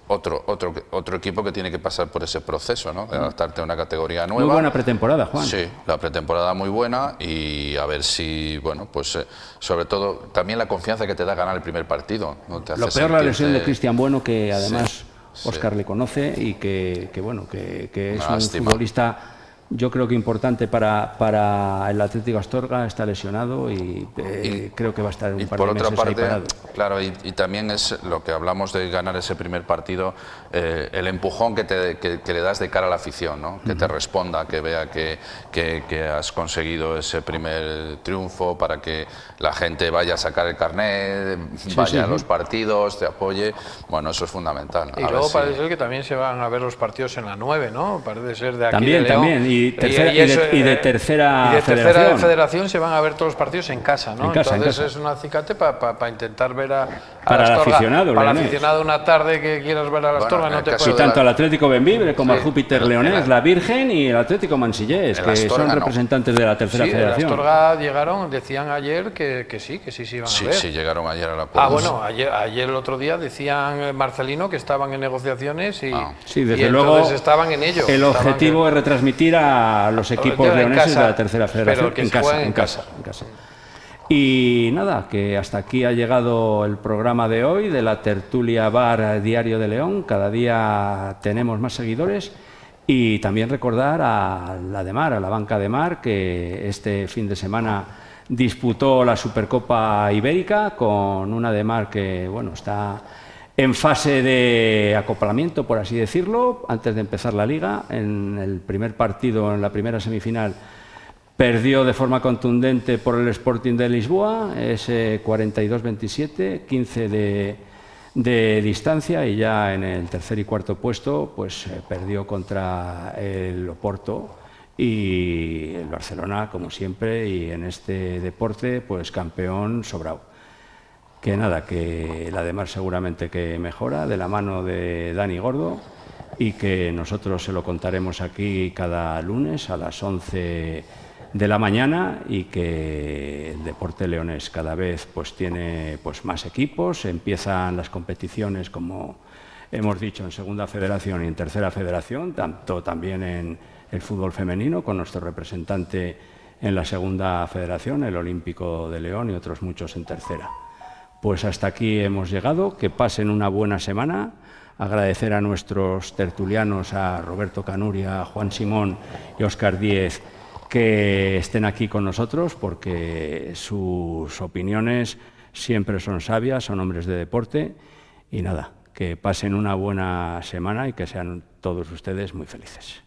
otro equipo que tiene que pasar por ese proceso, ¿no? De adaptarte a una categoría nueva. Muy buena pretemporada, Juan. Sí, la pretemporada muy buena y a ver si, bueno, pues sobre todo también la confianza que te da ganar el primer partido, ¿no? Te hace Lo peor la lesión de sentirte... Cristian Bueno, que además... Sí. Óscar le conoce y que es Lástima. un futbolista, yo creo que importante para el Atlético Astorga, está lesionado y creo que va a estar un par de meses ahí parado. Claro, y también es lo que hablamos de ganar ese primer partido, el empujón que le das de cara a la afición, ¿no? Que te responda, que vea que has conseguido ese primer triunfo para que la gente vaya a sacar el carnet, vaya a los partidos, te apoye. Bueno, eso es fundamental. Y luego parece ser que también se van a ver los partidos en la 9, ¿no? Parece ser de aquí también, de León. También, y de tercera federación se van a ver todos los partidos en casa, ¿no? Entonces es un acicate para intentar ver a para el aficionado, para el aficionado una tarde que quieras ver a la Astorga, no te puedes... Y tanto al Atlético Benvibre como al Júpiter Leonés, la Virgen y el Atlético Mansillés, que son representantes de la tercera federación. Sí, el Astorga llegaron, decían ayer que sí se iban a ver. Sí, llegaron ayer al acuerdo. Bueno, ayer el otro día decían Marcelino que estaban en negociaciones y, sí, desde y luego estaban en ello. El objetivo es retransmitir a los equipos leoneses de la tercera federación en casa. Y nada, que hasta aquí ha llegado el programa de hoy de la tertulia Bar Diario de León. Cada día tenemos más seguidores y también recordar a la de Mar, a la banca de Mar, que este fin de semana disputó la Supercopa Ibérica con una de Mar que bueno, está en fase de acoplamiento, por así decirlo, antes de empezar la Liga. En el primer partido, en la primera semifinal, perdió de forma contundente por el Sporting de Lisboa, ese 42-27, 15 de distancia, y ya en el tercer y cuarto puesto pues perdió contra el Oporto y el Barcelona, como siempre, y en este deporte pues campeón sobrado. Que nada, que la de Mar seguramente que mejora de la mano de Dani Gordo y que nosotros se lo contaremos aquí cada lunes a las 11 de la mañana, y que el deporte leonés cada vez pues tiene pues más equipos, empiezan las competiciones, como hemos dicho, en segunda federación y en tercera federación, tanto también en el fútbol femenino con nuestro representante en la segunda federación, el Olímpico de León, y otros muchos en tercera. Pues hasta aquí hemos llegado, que pasen una buena semana. Agradecer a nuestros tertulianos, a Roberto Canuria, a Juan Simón y Óscar Díez, que estén aquí con nosotros, porque sus opiniones siempre son sabias, son hombres de deporte. Y nada, que pasen una buena semana y que sean todos ustedes muy felices.